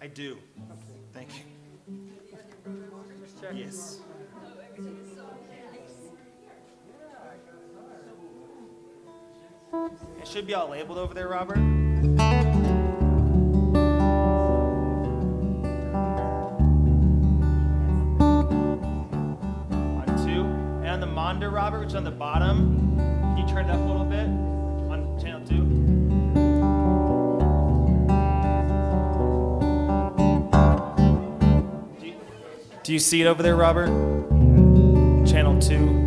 I do. Okay. Thank you. Just check. Yes. It should be all labeled over there, Robert. On 2. And on the monitor, Robert, which is on the bottom, can you turn it up a little bit on channel 2? Do you see it over there, Robert? Channel 2.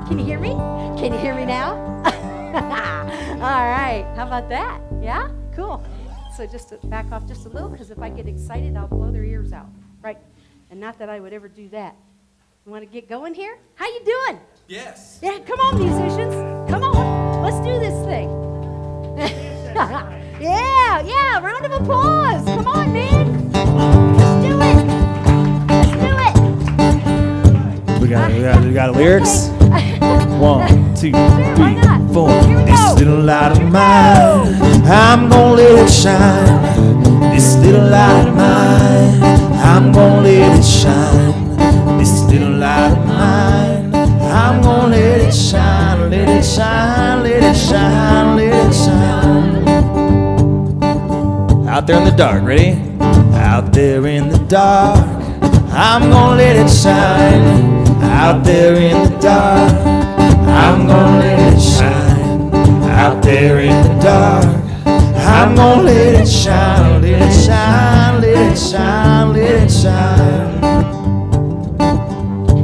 Can you hear me? Can you hear me now? All right. How about that? Yeah? Cool. So just to back off just a little, because if I get excited, I'll blow their ears out. Right? And not that I would ever do that. You want to get going here? How you doing? Yes. Yeah, come on, musicians. Come on. Let's do this thing. yeah. Round of applause. Come on, man. Let's do it. We got lyrics. Okay. 1, 2, why 3, not? 4. Here we This go. little light of mine, I'm gonna let it shine. This little light of mine, I'm gonna let it shine. This little light of mine, I'm gonna let it shine, let it shine, let it shine, let it shine. Out there in the dark, ready? Out there in the dark, I'm gonna let it shine. Out there in the dark, I'm gonna let it shine. Out there in the dark, I'm gonna let it shine, let it shine, let it shine, let it shine.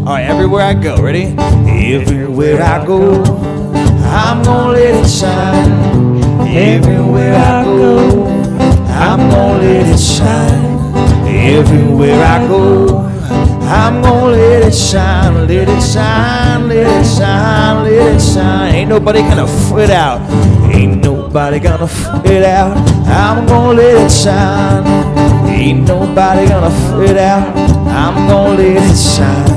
All right, everywhere I go, ready? Everywhere I go, I'm gonna let it shine. Everywhere I go, I'm gonna let it shine. Everywhere I go, I'm gonna let it shine, let it shine, let it shine, let it shine. Ain't nobody gonna fit out. Ain't nobody gonna fit out. I'm gonna let it shine. Ain't nobody gonna fit out. I'm gonna let it shine.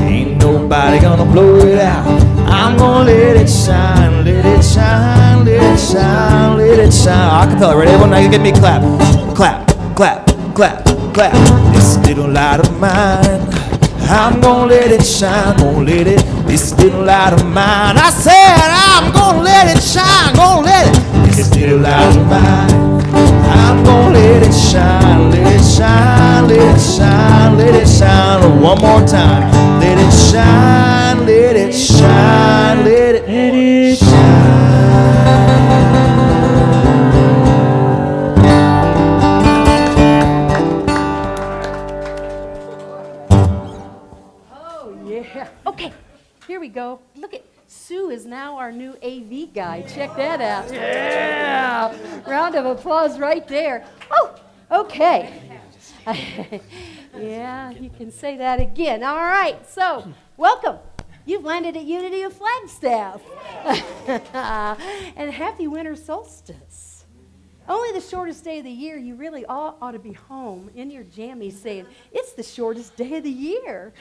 Ain't nobody gonna blow it out. I'm gonna let it shine, let it shine, let it shine, let it shine. Acapella, ready? Everyone, now give me a clap. Clap, clap, clap, clap. This little light of mine, I'm gonna let it shine, gonna let it. This little light of mine, I said I'm gonna let it shine, gonna let it. This little light of mine, I'm gonna let it shine, let it shine, let it shine, let it shine. One more time, let it shine, let it shine, let it shine. Oh, yeah. Okay, here we go. Look at Sue is now our new AV guy. Check that out. Yeah. Round of applause right there. Oh, okay. Yeah, you can say that again. All right, so welcome. You've landed at Unity of Flagstaff. And happy winter solstice. Only the shortest day of the year, you really all ought to be home in your jammies saying, it's the shortest day of the year.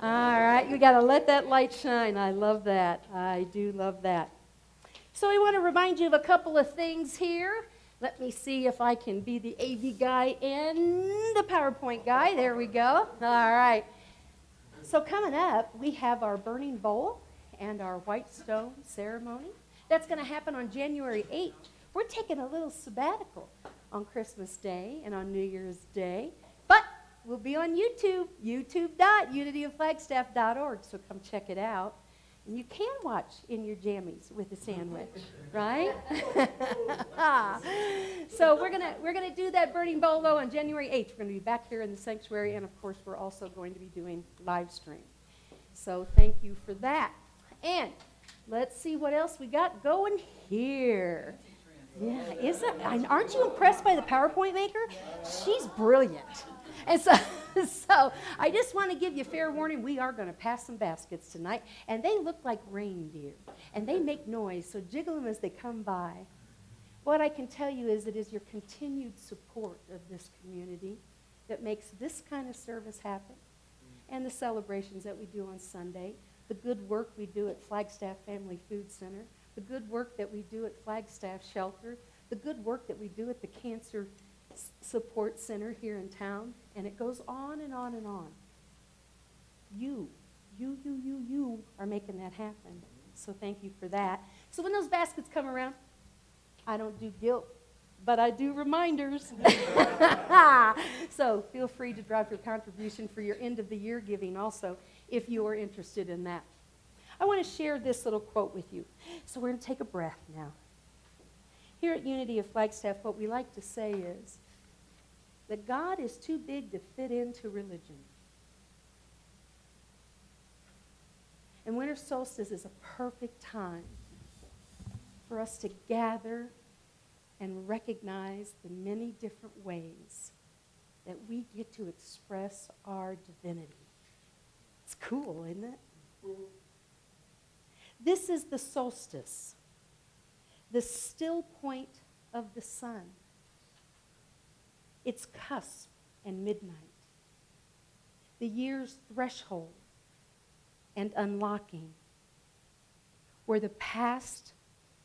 All right, you got to let that light shine. I love that. I do love that. So I want to remind you of a couple of things here. Let me see if I can be the AV guy and the PowerPoint guy. There we go. All right. So coming up, we have our burning bowl and our white stone ceremony. That's going to happen on January 8th. We're taking a little sabbatical on Christmas Day and on New Year's Day. But we'll be on YouTube, youtube.unityofflagstaff.org. So come check it out. And you can watch in your jammies with a sandwich, right? So we're gonna do that burning bowl though on January 8th. We're gonna be back here in the sanctuary, and of course we're also going to be doing live stream. So thank you for that. And let's see what else we got going here. Yeah, aren't you impressed by the PowerPoint maker? She's brilliant. And so I just want to give you fair warning, we are going to pass some baskets tonight, and they look like reindeer, and they make noise, so jiggle them as they come by. What I can tell you is it is your continued support of this community that makes this kind of service happen, and the celebrations that we do on Sunday, the good work we do at Flagstaff Family Food Center, the good work that we do at Flagstaff Shelter, the good work that we do at the Cancer Support Center here in town, and it goes on and on and on. You are making that happen. So thank you for that. So when those baskets come around, I don't do guilt, but I do reminders. So feel free to drop your contribution for your end of the year giving also, if you are interested in that. I want to share this little quote with you. So we're going to take a breath now. Here at Unity of Flagstaff, what we like to say is that God is too big to fit into religion. winter solstice is a perfect time for us to gather and recognize the many different ways that we get to express our divinity. It's cool, isn't it? This is the solstice, the still point of the sun, its cusp and midnight, the year's threshold and unlocking, where the past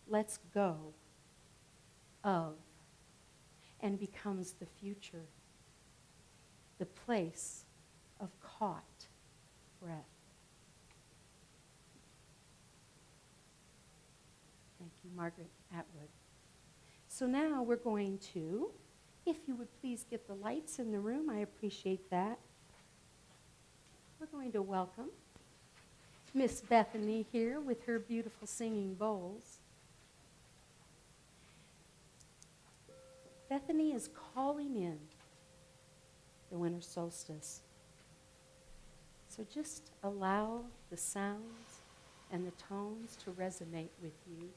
lets go of and becomes the future, the place of caught breath. Thank you, Margaret Atwood. So now we're going to, if you would please get the lights in the room, I appreciate that. We're going to welcome Miss Bethany here with her beautiful singing bowls. Bethany is calling in the winter solstice. So just allow the sounds and the tones to resonate with you.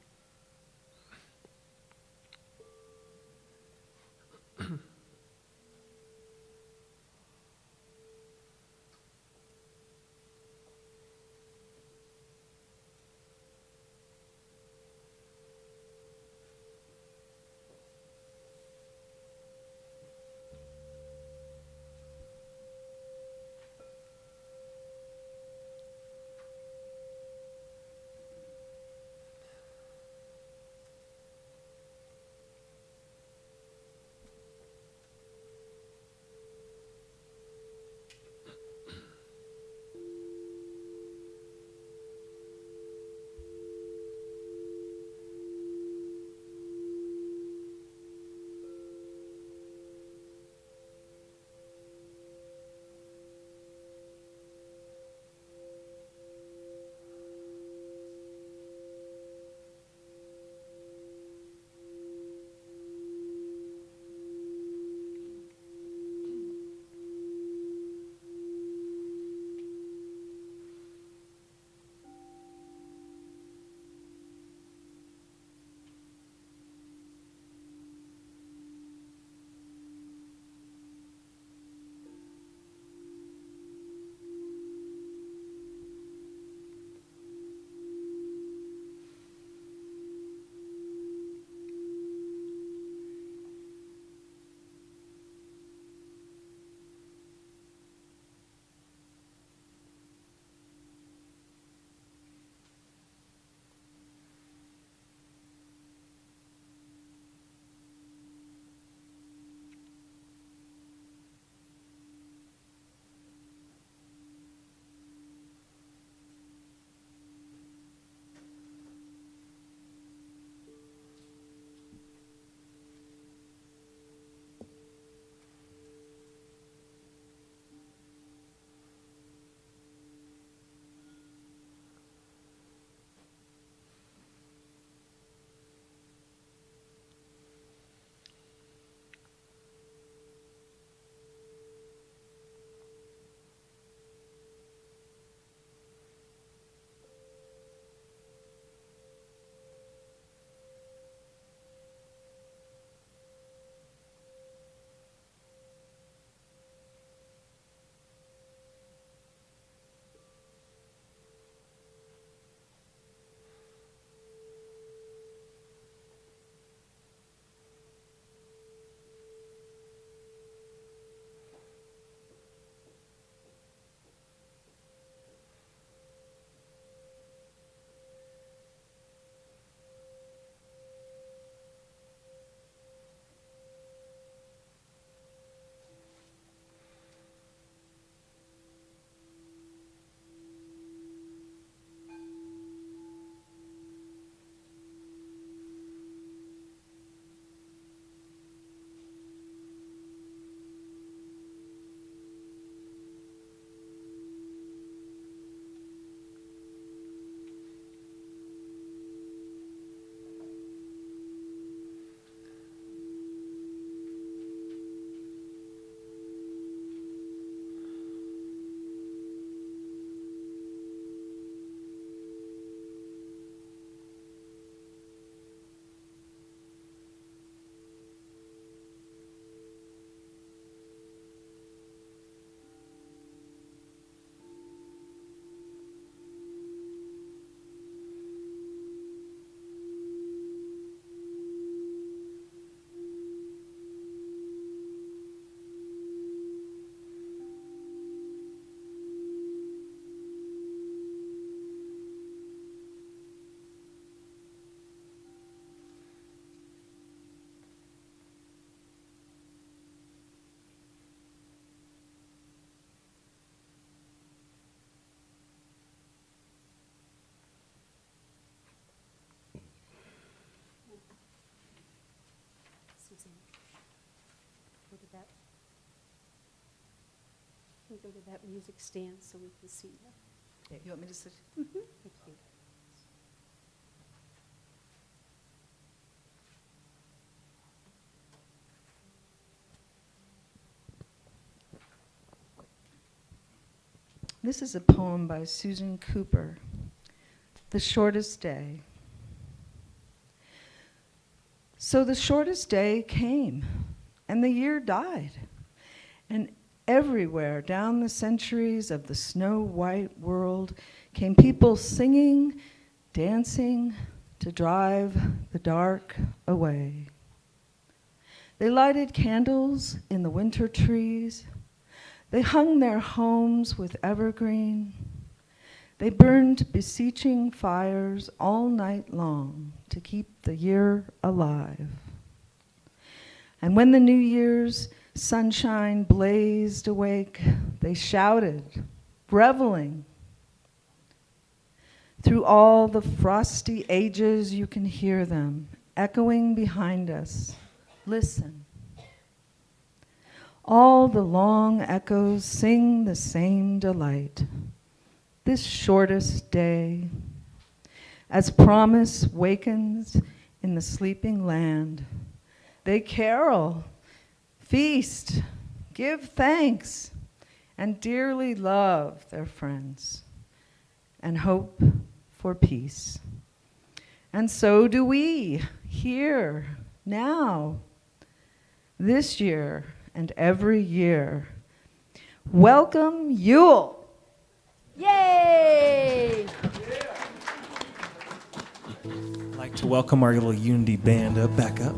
go to that music stand so we can see you. You want me to sit? Thank you. This is a poem by Susan Cooper, The Shortest Day. So the shortest day came, and the year died, and everywhere down the centuries of the snow-white world came people singing, dancing to drive the dark away. They lighted candles in the winter trees. They hung their homes with evergreen. They burned beseeching fires all night long to keep the year alive. And when the New Year's sunshine blazed awake, they shouted, reveling. Through all the frosty ages, you can hear them echoing behind us. Listen. All the long echoes sing the same delight. This shortest day, as promise wakens in the sleeping land, they carol, feast, give thanks, and dearly love their friends, and hope for peace. And so do we, here, now, this year, and every year. Welcome, Yule! Yay! I'd like to welcome our little Unity band back up.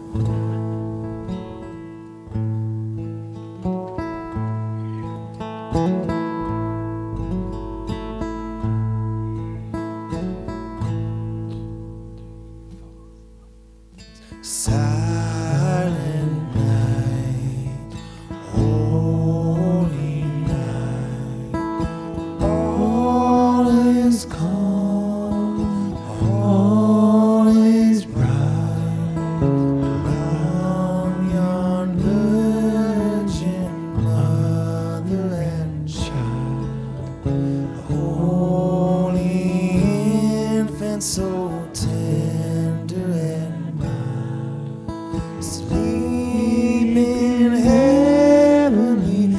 Silent night, holy night, all is calm, all is bright, around yon virgin mother and child, holy infant so tender and mild, sleep in heavenly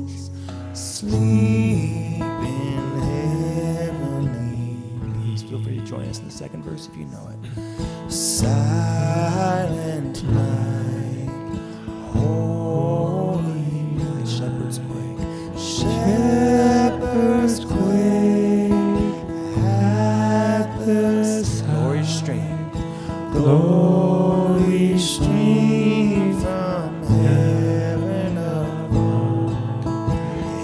peace, sleep in heavenly peace. Feel free to join us in the second verse if you know it. Silent night, holy night, shepherds quake, shepherds quake at the glory stream from heaven above.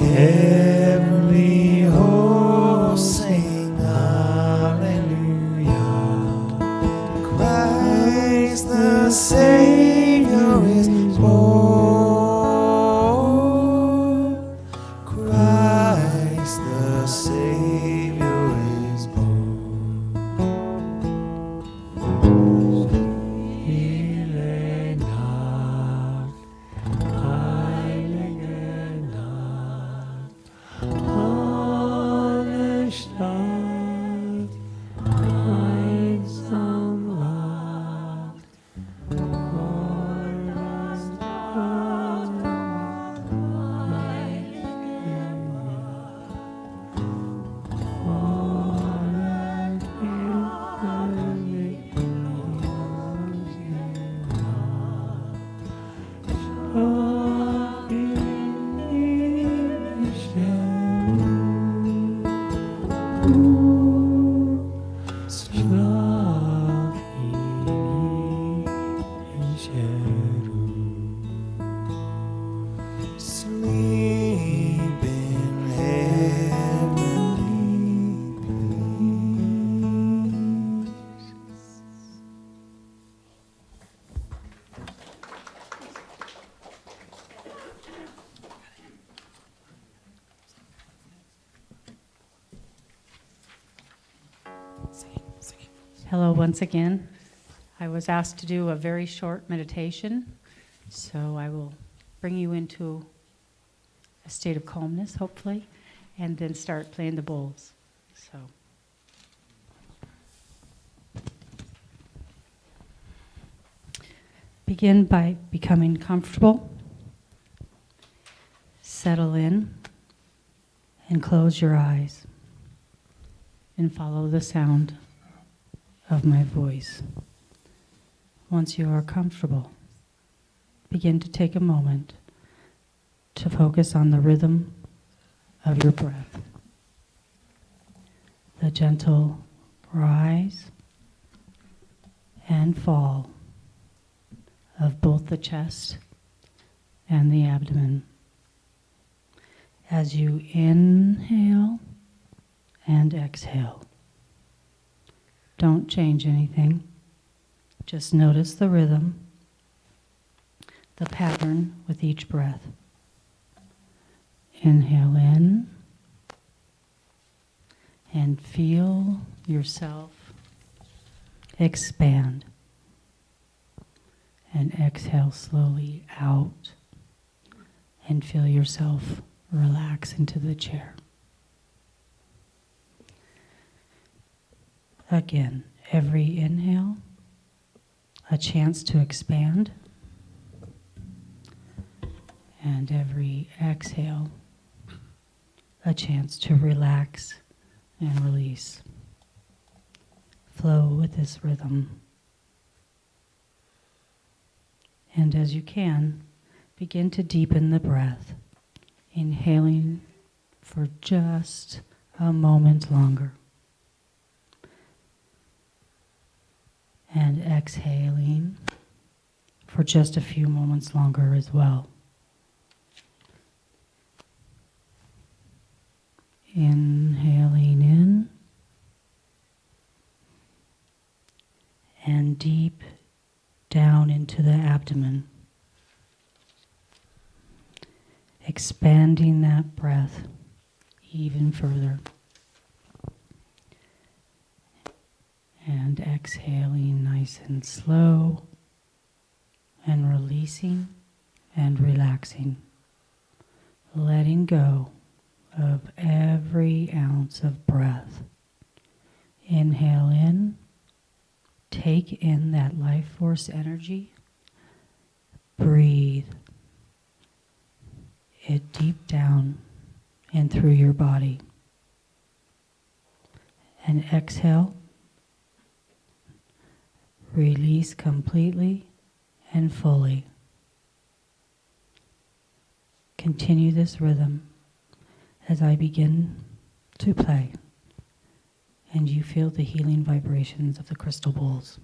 Heavenly hosts sing hallelujah. Christ the Savior is born. Christ the Savior is born. Hello once again. I was asked to do a very short meditation, so I will bring you into a state of calmness, hopefully, and then start playing the bowls. So. Begin by becoming comfortable. Settle in and close your eyes and follow the sound of my voice. Once you are comfortable, begin to take a moment to focus on the rhythm of your breath. The gentle rise and fall of both the chest and the abdomen. As you inhale and exhale. Don't change anything. Just notice the rhythm, the pattern with each breath. Inhale in and feel yourself expand. And exhale slowly out and feel yourself relax into the chair. Again, every inhale, a chance to expand, and every exhale, a chance to relax and release. Flow with this rhythm. And as you can, begin to deepen the breath, inhaling for just a moment longer. And exhaling for just a few moments longer as well. Inhaling in and deep down into the abdomen. Expanding that breath even further. And exhaling nice and slow, and releasing and relaxing. Letting go of every ounce of breath. Inhale in, take in that life force energy, breathe it deep down and through your body. And exhale, release completely and fully. Continue this rhythm as I begin to play, and you feel the healing vibrations of the crystal bowls.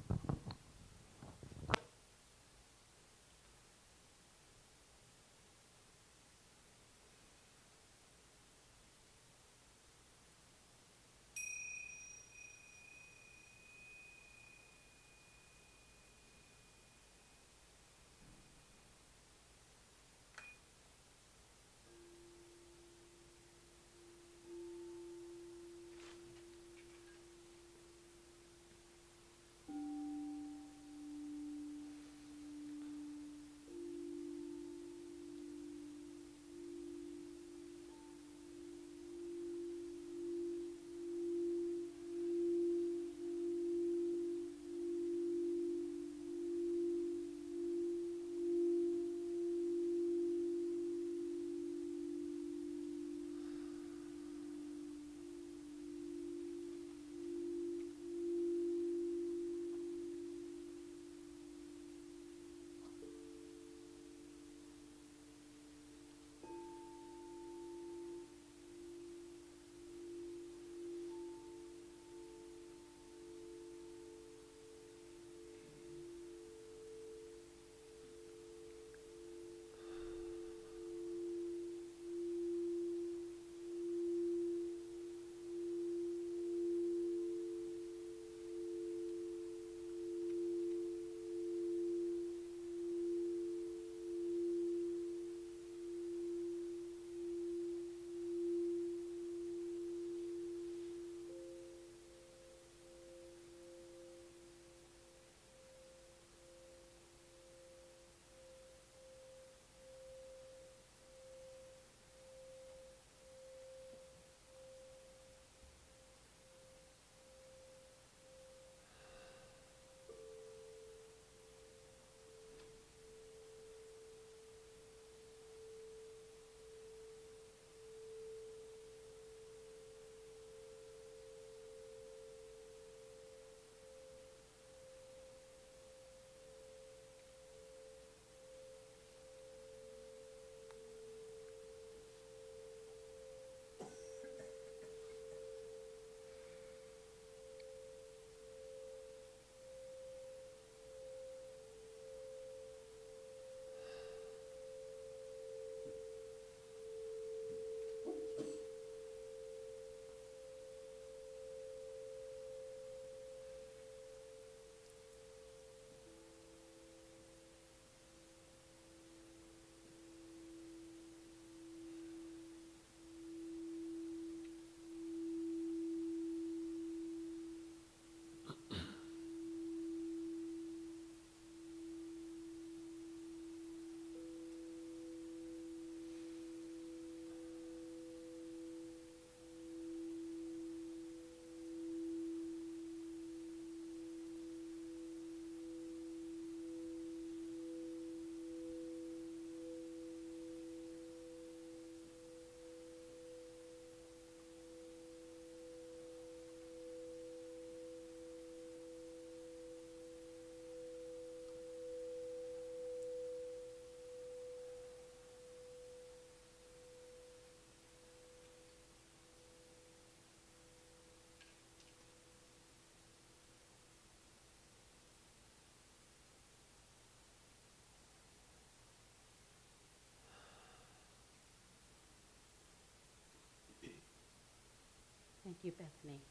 you, Bethany.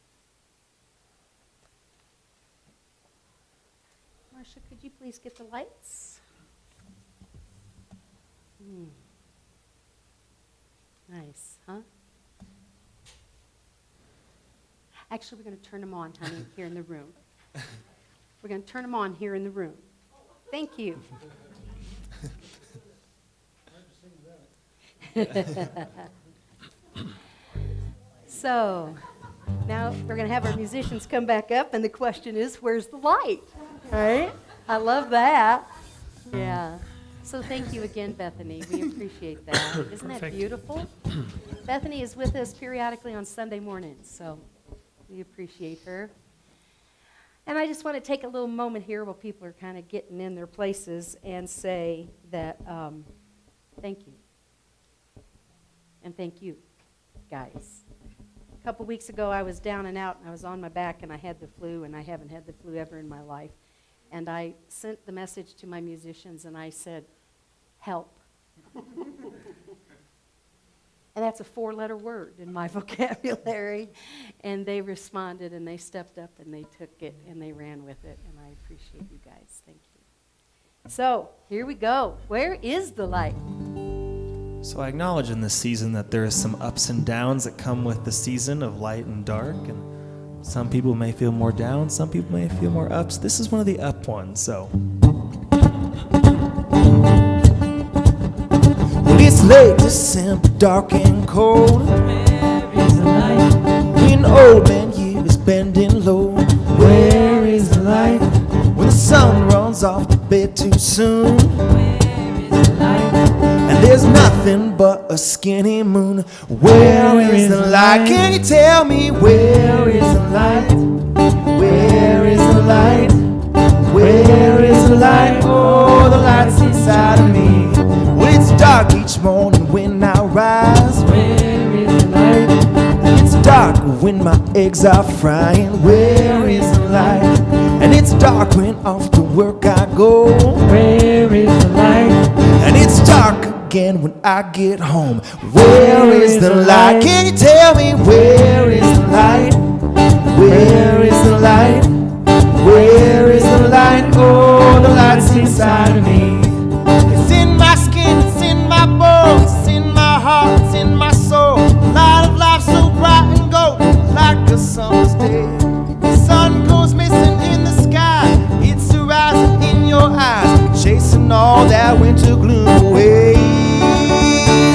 Marcia, could you please get the lights? Nice, huh? Actually, we're going to turn them on, honey, here in the room. We're going to turn them on here in the room. Thank you. So, now we're going to have our musicians come back up, and the question is, where's the light? Right? I love that. Yeah. So thank you again, Bethany. We appreciate that. Isn't that beautiful? Bethany is with us periodically on Sunday mornings, so we appreciate her. And I just want to take a little moment here while people are kind of getting in their places and say that thank you. And thank you, guys. A couple weeks ago, I was down and out, and I was on my back, and I had the flu, and I haven't had the flu ever in my life. And I sent the message to my musicians, and I said, help. And that's a 4-letter word in my vocabulary. And they responded, and they stepped up, and they took it, and they ran with it. And I appreciate you guys. Thank you. So, here we go. Where is the light? So I acknowledge in this season that there is some ups and downs that come with the season of light and dark, and some people may feel more down, some people may feel more ups. This is one of the up ones, so. Well, it's late December, dark and cold. Where is the light? When old man year is bending low. Where is the light? When the sun runs off the bed too soon. Where is the light? And there's nothing but a skinny moon. Where is the light? Can you tell me where is the light? Where is the light? Where is the light? Oh, the light's inside of me. Well, it's dark each morning when I rise. Where is the light? And it's dark when my eggs are frying. Where is the light? And it's dark when off to work I go. Where is the light? And it's dark again when I get home. Where is the light? Can you tell me where is the light? Where is the light? Where is the light? Oh, the light's inside of me. It's in my skin, it's in my bones, it's in my heart, it's in my soul. Light of life so bright and golden, like a summer's day. The sun goes missing in the sky, it's arising in your eyes, chasing all that winter gloom away.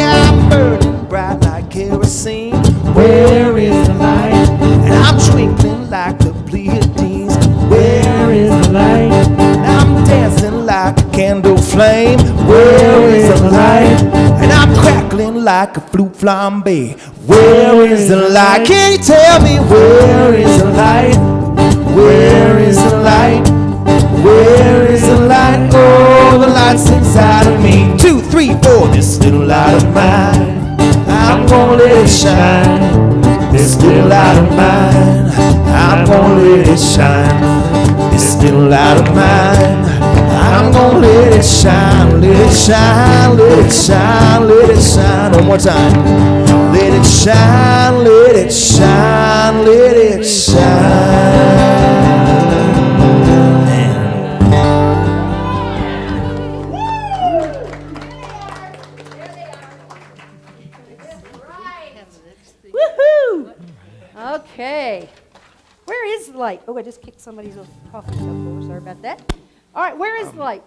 I'm burning bright like kerosene. Where is the light? And I'm twinkling like the Pleiades. Where is the light? And I'm dancing like a candle flame. Where is the light? And I'm crackling like a flute flambe. Where is the light? Can you tell me where is the light? Where is the light? Where is the light? Oh, the light's inside of me. 2, 3, 4, this little light of mine, I'm gonna let it shine. This little light of mine, I'm gonna let it shine. This little light of mine, I'm gonna let it shine. Let it shine, let it shine, let it shine. One more time. Let it shine, let it shine, let it shine. Woohoo! Okay. Where is the light? Oh, I just kicked somebody's coffee cup over. Sorry about that. All right, where is the light?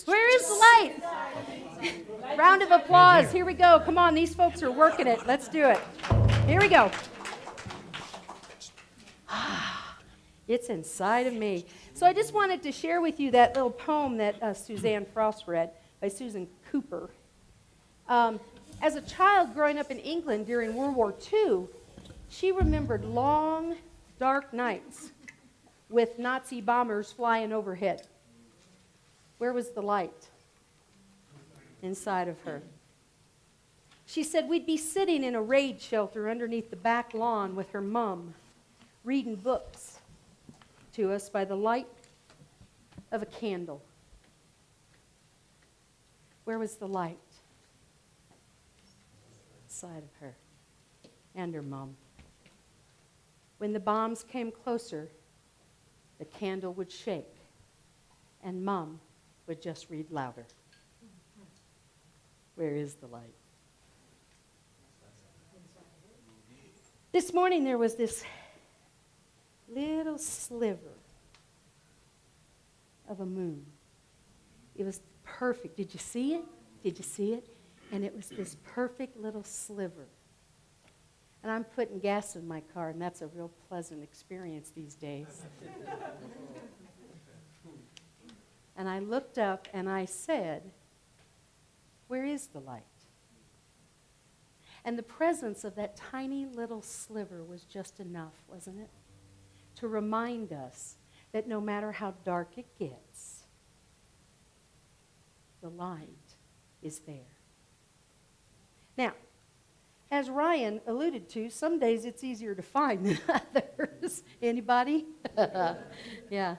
Where is the light? Round of applause. Here we go. Come on, these folks are working it. Let's do it. Here we go. It's inside of me. So I just wanted to share with you that little poem that Suzanne Frost read by Susan Cooper. As a child growing up in England during World War II, she remembered long, dark nights with Nazi bombers flying overhead. Where was the light? Inside of her. She said we'd be sitting in a raid shelter underneath the back lawn with her mom, reading books to us by the light of a candle. Where was the light? Inside of her and her mom. When the bombs came closer, the candle would shake, and Mom would just read louder. Where is the light? This morning there was this little sliver of a moon. It was perfect. Did you see it? Did you see it? And it was this perfect little sliver. And I'm putting gas in my car, and that's a real pleasant experience these days. And I looked up and I said, where is the light? And the presence of that tiny little sliver was just enough, wasn't it? To remind us that no matter how dark it gets, the light is there. Now, as Ryan alluded to, some days it's easier to find than others. Anybody? Yeah.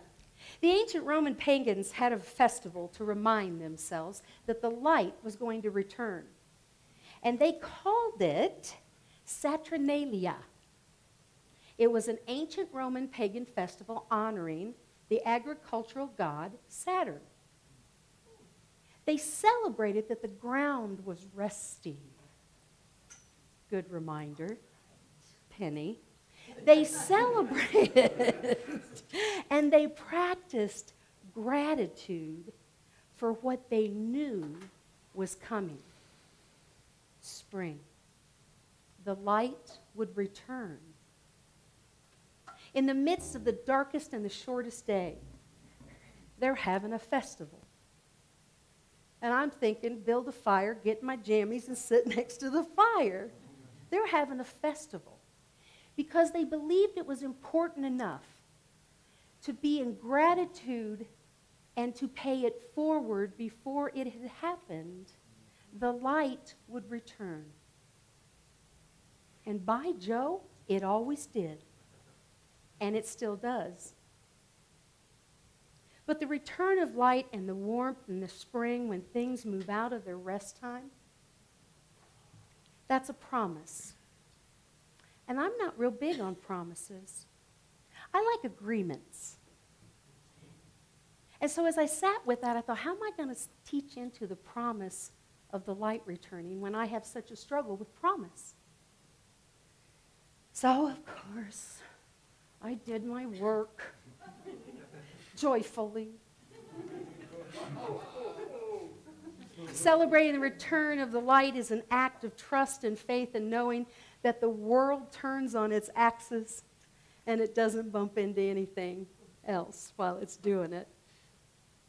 The ancient Roman pagans had a festival to remind themselves that the light was going to return. And they called it Saturnalia. It was an ancient Roman pagan festival honoring the agricultural god Saturn. They celebrated that the ground was resting. Good reminder. Penni. They celebrated and they practiced gratitude for what they knew was coming. Spring. The light would return. In the midst of the darkest and the shortest day, they're having a festival. And I'm thinking, build a fire, get my jammies, and sit next to the fire. They're having a festival because they believed it was important enough to be in gratitude and to pay it forward before it had happened. The light would return. And by Joe, it always did. And it still does. But the return of light and the warmth in the spring when things move out of their rest time, that's a promise. And I'm not real big on promises. I like agreements. And so as I sat with that, I thought, how am I going to teach into the promise of the light returning when I have such a struggle with promise? So, of course, I did my work joyfully. Celebrating the return of the light is an act of trust and faith and knowing that the world turns on its axis and it doesn't bump into anything else while it's doing it.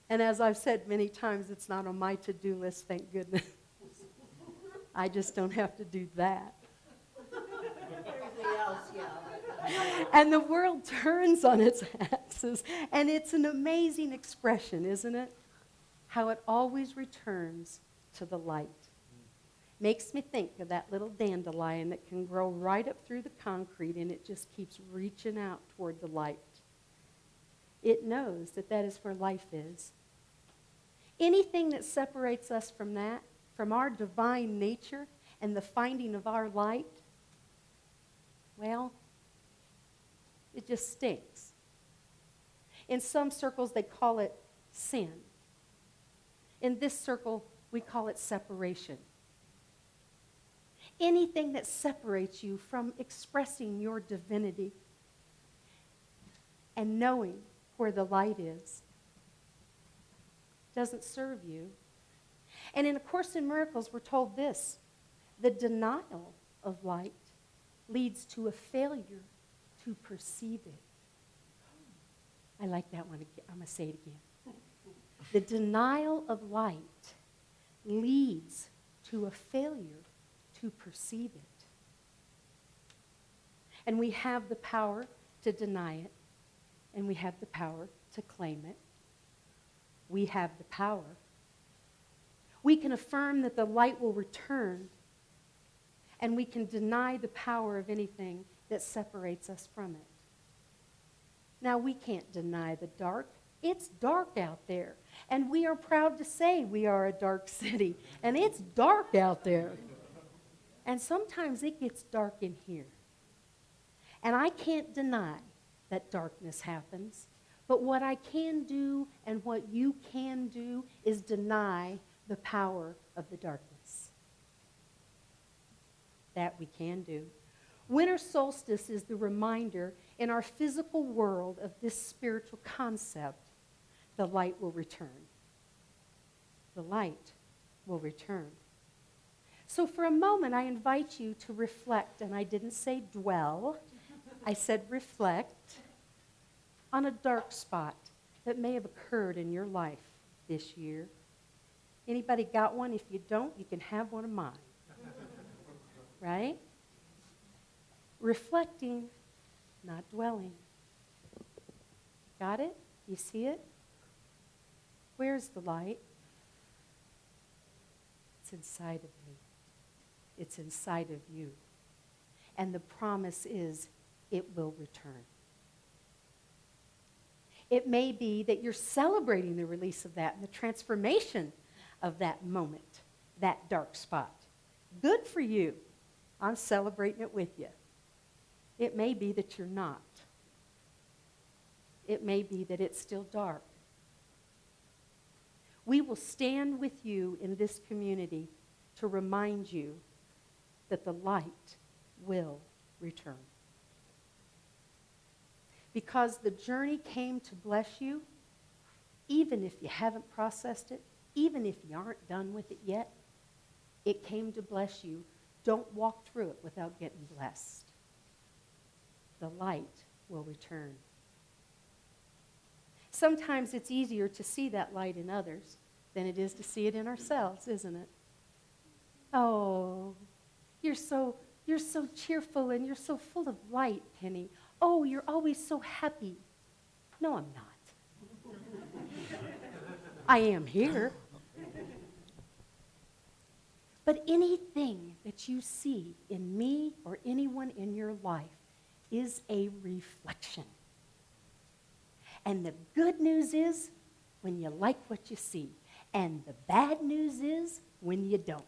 And as I've said many times, it's not on my to-do list, thank goodness. I just don't have to do that. And the world turns on its axis, and it's an amazing expression, isn't it? How it always returns to the light. Makes me think of that little dandelion that can grow right up through the concrete, and it just keeps reaching out toward the light. It knows that that is where life is. Anything that separates us from that, from our divine nature and the finding of our light, well, it just stinks. In some circles, they call it sin. In this circle, we call it separation. Anything that separates you from expressing your divinity and knowing where the light is doesn't serve you. And in A Course in Miracles, we're told this: the denial of light leads to a failure to perceive it. I like that one. I'm going to say it again. The denial of light leads to a failure to perceive it. And we have the power to deny it, and we have the power to claim it. We have the power. We can affirm that the light will return, and we can deny the power of anything that separates us from it. Now, we can't deny the dark. It's dark out there, and we are proud to say we are a dark city, and it's dark out there. And sometimes it gets dark in here. And I can't deny that darkness happens. But what I can do and what you can do is deny the power of the darkness. That we can do. Winter solstice is the reminder in our physical world of this spiritual concept. The light will return. The light will return. So for a moment, I invite you to reflect, and I didn't say dwell, I said reflect on a dark spot that may have occurred in your life this year. Anybody got one? If you don't, you can have one of mine. Right? Reflecting, not dwelling. Got it? You see it? Where's the light? It's inside of me. It's inside of you. And the promise is it will return. It may be that you're celebrating the release of that and the transformation of that moment, that dark spot. Good for you. I'm celebrating it with you. It may be that you're not. It may be that it's still dark. We will stand with you in this community to remind you that the light will return. Because the journey came to bless you, even if you haven't processed it, even if you aren't done with it yet, it came to bless you. Don't walk through it without getting blessed. The light will return. Sometimes it's easier to see that light in others than it is to see it in ourselves, isn't it? Oh, you're so cheerful and you're so full of light, Penny. Oh, you're always so happy. No, I'm not. I am here. But anything that you see in me or anyone in your life is a reflection. And the good news is when you like what you see. And the bad news is when you don't.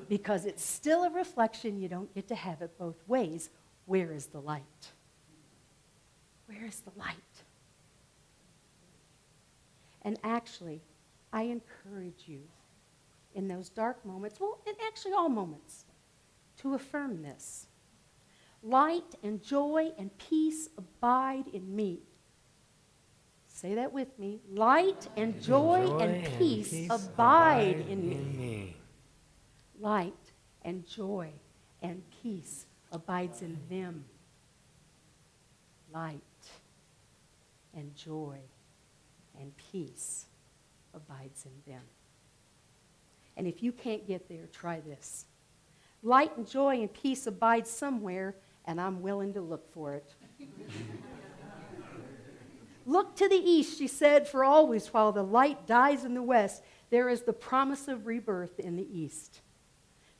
Because it's still a reflection. You don't get to have it both ways. Where is the light? Where is the light? And actually, I encourage you in those dark moments, well, and actually all moments, to affirm this. Light and joy and peace abide in me. Say that with me. Light and joy and peace abide in me. Light and joy and peace abides in them. Light and joy and peace abides in them. And if you can't get there, try this. Light and joy and peace abide somewhere, and I'm willing to look for it. Look to the east, she said, for always while the light dies in the west, there is the promise of rebirth in the east.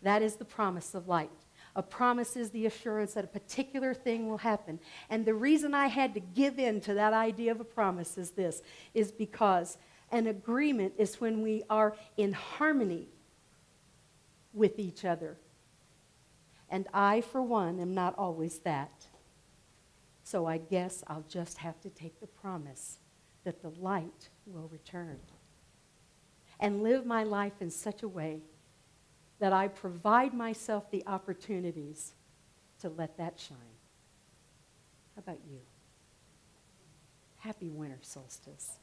That is the promise of light. A promise is the assurance that a particular thing will happen. And the reason I had to give in to that idea of a promise is this, is because an agreement is when we are in harmony with each other. And I, for one, am not always that. So I guess I'll just have to take the promise that the light will return and live my life in such a way that I provide myself the opportunities to let that shine. How about you? Happy winter solstice.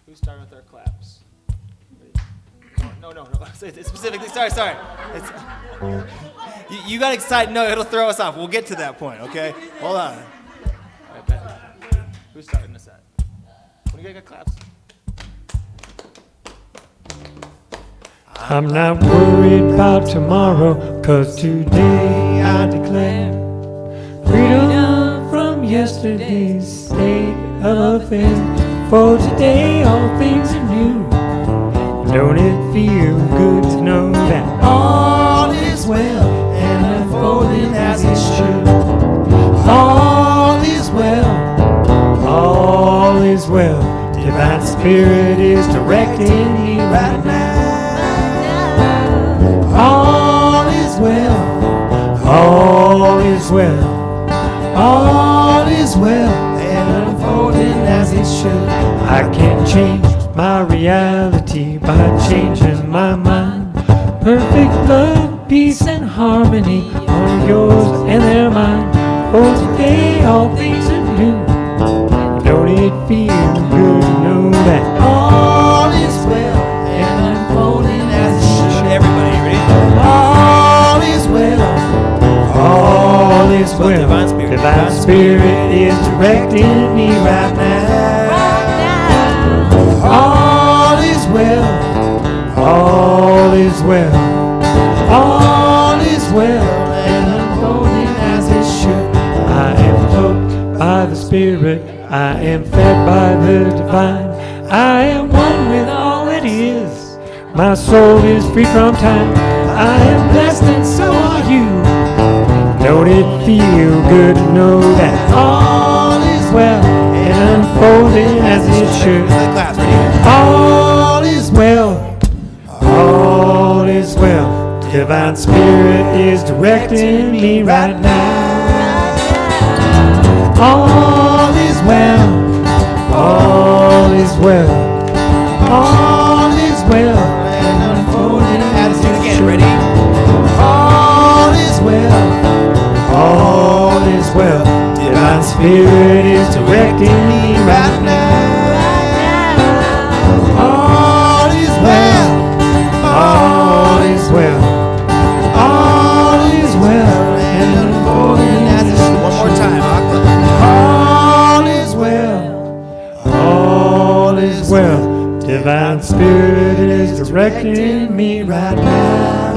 Who's starting with our claps? No. It's specifically, sorry. You got excited. No, it'll throw us off. We'll get to that point, okay? Hold on. All right, Ben. Who's starting us at? When you got claps? I'm not worried about tomorrow, 'cause today I declare freedom from yesterday's state of affairs. For today all things are new, Don't it feel good to know that all is well and unfolding as it should? All is well, all is well. Divine Spirit is directing me right now. All is well, all is well, all is well and unfolding as it should. I can change my reality by changing my mind. Perfect love, peace and harmony are yours and they're mine. For today all things are new. Don't it feel good to know that all is well and unfolding as it should? Everybody, ready? All is well, all is well. Divine Spirit. Divine Spirit is directing me right now. All is well, all is well, all is well and unfolding as it should. I am cloaked by the Spirit, I am fed by the divine. I am one with all that is. My soul is free from time. I am blessed and so are you. Don't it feel good to know that all is well and unfolding as it should? Class, ready? All is well, all is well. Divine Spirit is directing me right now. All is well, all is well, all is well and unfolding as it should. Ready? All is well, all is well. Divine Spirit is directing me right now. All is well, all is well, all is well and unfolding as it should. One more time, Aqua. All is well, all is well. Divine Spirit is directing me right now.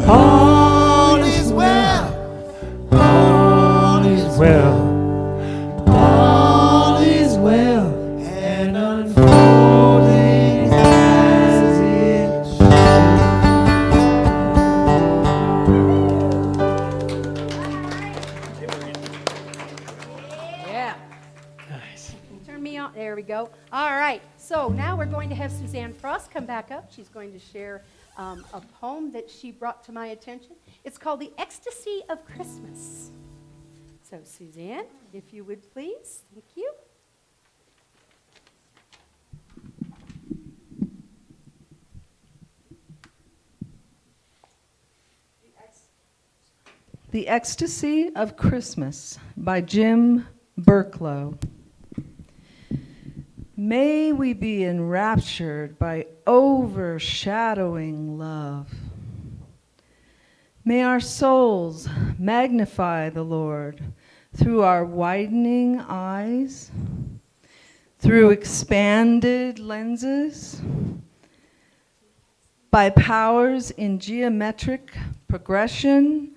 All is well, all is well, all is well and unfolding as it should. Yeah. Nice. Turn me on. There we go. All right. So now we're going to have Suzanne Frost come back up. She's going to share a poem that she brought to my attention. It's called The Ecstasy of Christmas. So Suzanne, if you would please. Thank you. The Ecstasy of Christmas by Jim Burklow. May we be enraptured by overshadowing love. May our souls magnify the Lord through our widening eyes, through expanded lenses, by powers in geometric progression,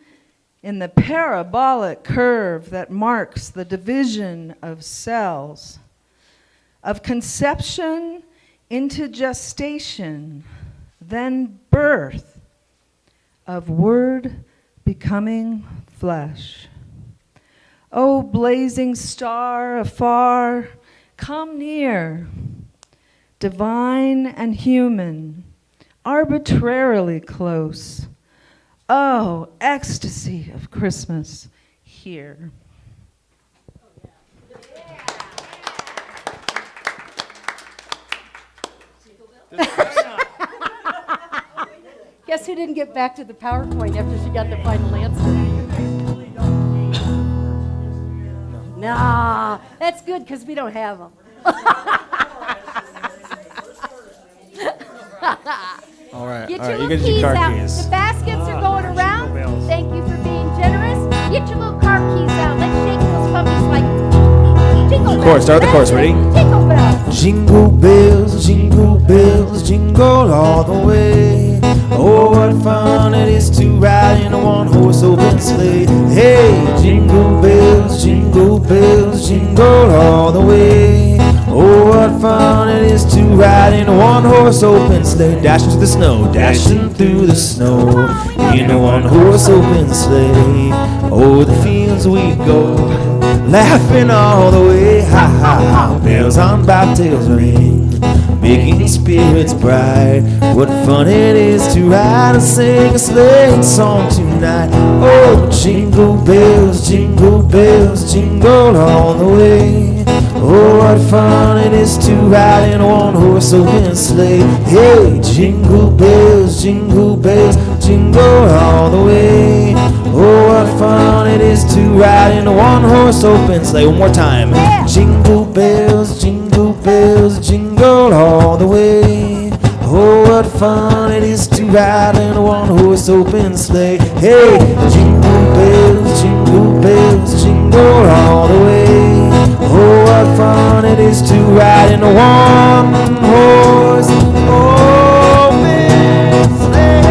in the parabolic curve that marks the division of cells, of conception into gestation, then birth, of word becoming flesh. O blazing star afar, come near, divine and human, arbitrarily close. Oh, ecstasy of Christmas here. Guess who didn't get back to the PowerPoint after she got the final answer? Nah, that's good because we don't have them. All right, Get all your right. You little get your keys car out. keys. The baskets are going Jingle around. bells. Thank you for being generous. Get your little car keys out. Let's shake those puppies like jingle bells. Chorus, start with the chorus, ready? Jingle bells. Jingle bells, jingle all the way. Oh, what fun it is to ride in a one-horse open sleigh. Hey, jingle bells, jingle all the way. Oh, what fun it is to ride in a one-horse open sleigh, dashing through the snow, dashing through the snow, in a one-horse open sleigh. Over the fields we go, laughing all the way, ha ha ha. Bells on bobtails ring, making spirits bright. What fun it is to ride and sing a sleighing song tonight. Oh, jingle bells, jingle all the way. Oh, what fun it is to ride in a one-horse open sleigh. Hey, jingle bells, jingle all the way. Oh, what fun it is to ride in a one-horse open sleigh. One more time. Yeah. Jingle bells, jingle all the way. Oh, what fun it is to ride in a one-horse open sleigh. Hey, jingle bells, jingle all the way. Oh, what fun it is to ride in a one-horse open sleigh.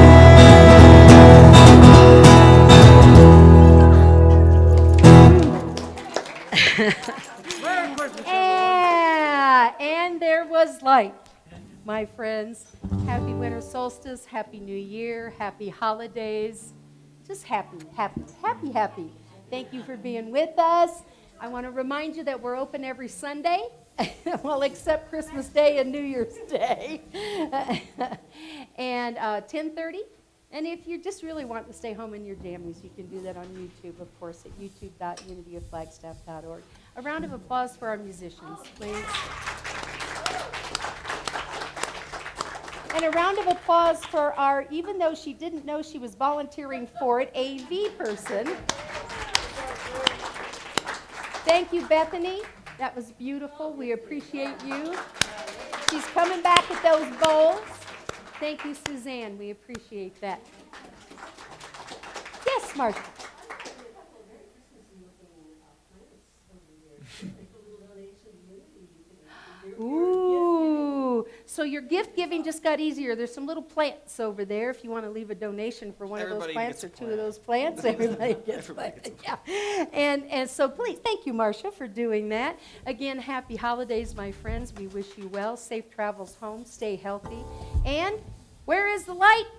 Yeah, and there was light. My friends, happy winter solstice, happy new year, happy holidays. Just happy. Thank you for being with us. I want to remind you that we're open every Sunday, well, except Christmas Day and New Year's Day, and 10:30. And if you just really want to stay home in your jammies, you can do that on YouTube, of course, at youtube.unityoflagstaff.org. A round of applause for our musicians, please. And a round of applause for our, even though she didn't know she was volunteering for it, AV person. Thank you, Bethany. That was beautiful. We appreciate you. She's coming back with those bowls. Thank you, Suzanne. We appreciate that. Yes, Marcia. Ooh, so your gift giving just got easier. There's some little plants over there. If you want to leave a donation for one of those plants or two of those plants, everybody gets plants. Yeah. And so please, thank you, Marcia, for doing that. Again, happy holidays, my friends. We wish you well. Safe travels home. Stay healthy. And where is the light?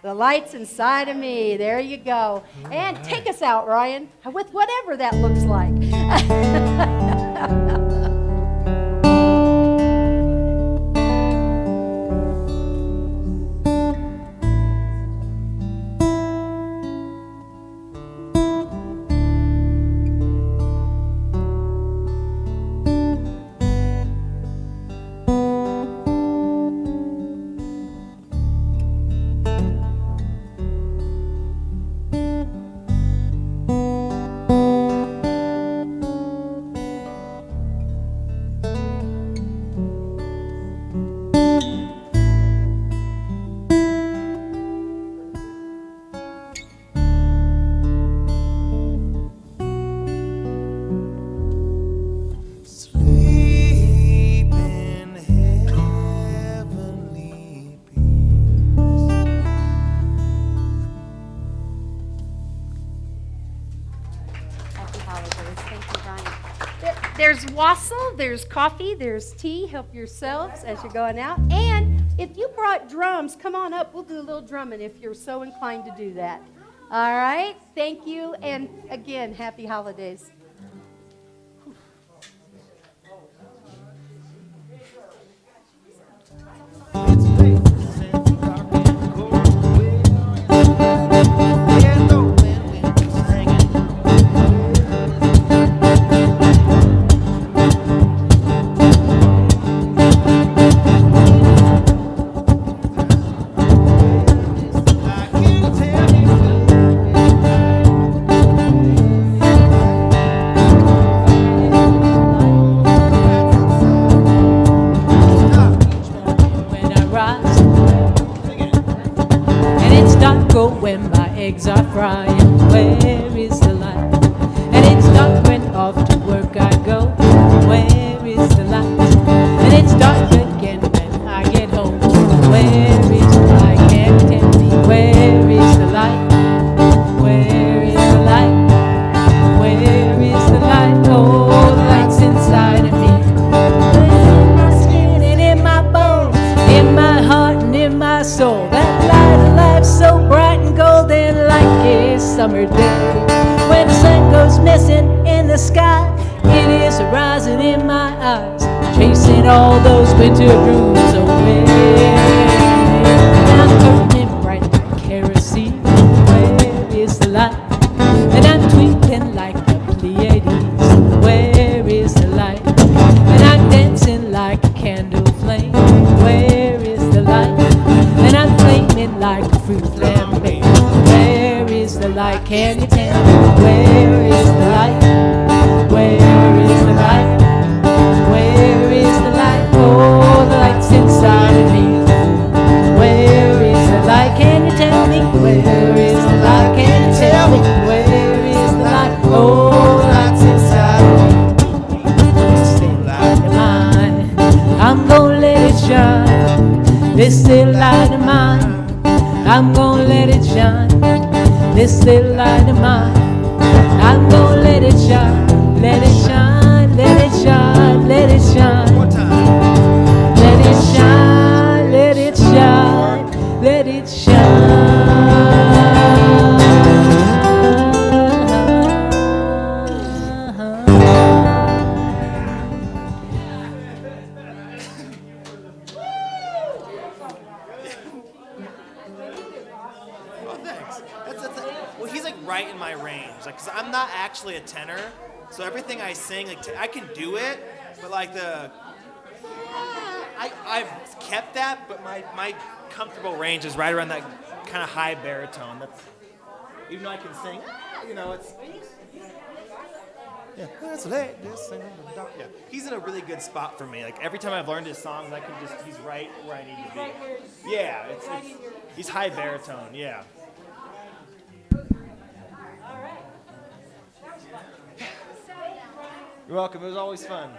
The light's inside of me. There you go. And take us out, Ryan, with whatever that looks like. There's wassail, there's coffee, there's tea. Help yourselves as you're going out. And if you brought drums, come on up. We'll do a little drumming if you're so inclined to do that. All right? Thank you. And again, happy holidays. all those winter blues away. And I'm burning bright like kerosene. Where is the light? And I'm twinkling like the Pleiades. Where is the light? And I'm dancing like a candle flame. Where is the light? And I'm flaming like a fruit flambe. Where is the light? Can you tell me? Where is the light? Where is the light? Where is the light? Oh, the light's inside of me. Where is the light? Can you tell me? Where is the light? Can you tell me? Where is the light? Oh, the light's inside of me. This little light of mine, I'm gonna let it shine. This little light of mine, I'm gonna let it shine. This little light of mine, I'm gonna let it shine. Let it shine, let it shine, let it shine. One time. Let it shine, let it shine, let it Oh, thanks. Well, he's like right in my range. Like, 'cause I'm not actually a tenor, so everything I sing, like, I can do it, but like I've kept that, but my comfortable range is right around that kind of high baritone. That's even though I can sing, you know, it's. Yeah, it's late. This and that. Yeah, he's in a really good spot for me. Like every time I've learned his songs, I can he's right where I need to be. Yeah, he's high baritone. Yeah. You're welcome. It was always fun.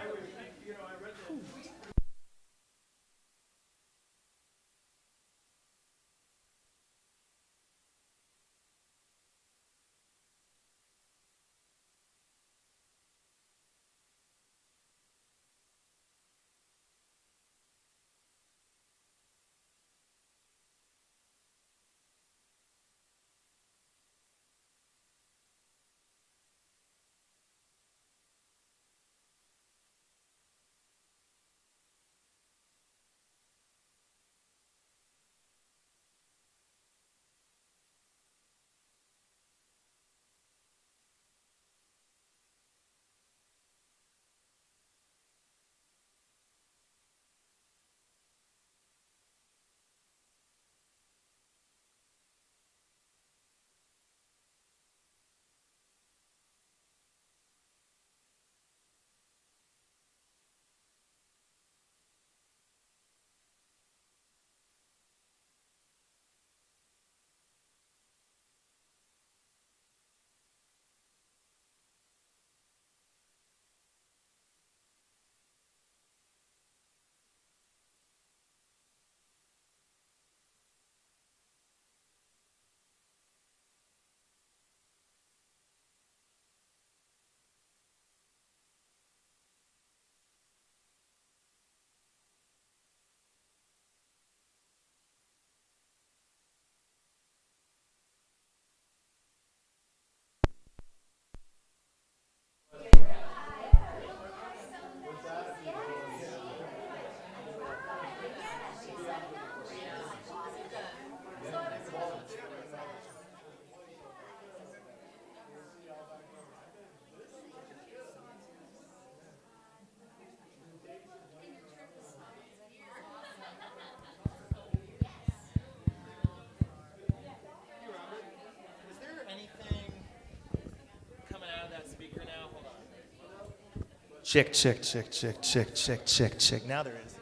Check, check, check, check, check, check, check, check. Now there is.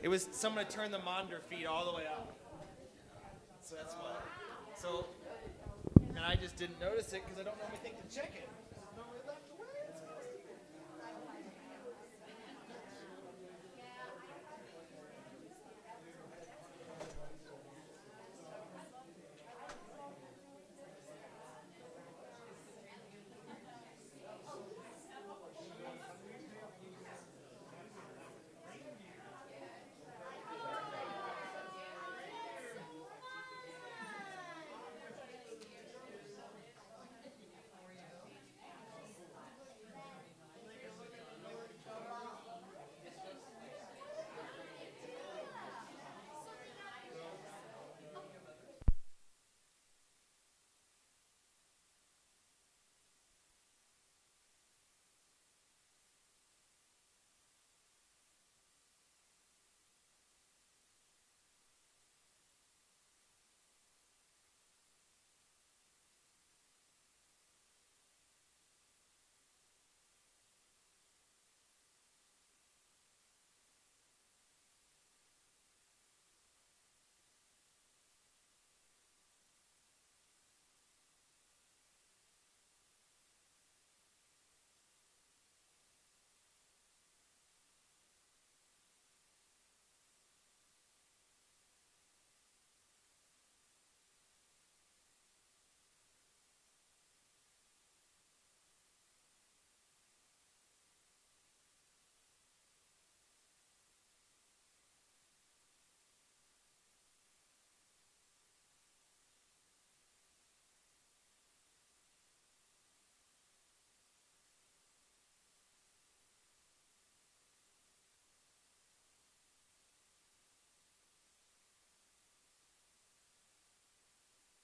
It was someone had turned the monitor feed all the way up. So that's why. So, and I just didn't notice it because I don't normally think to check it.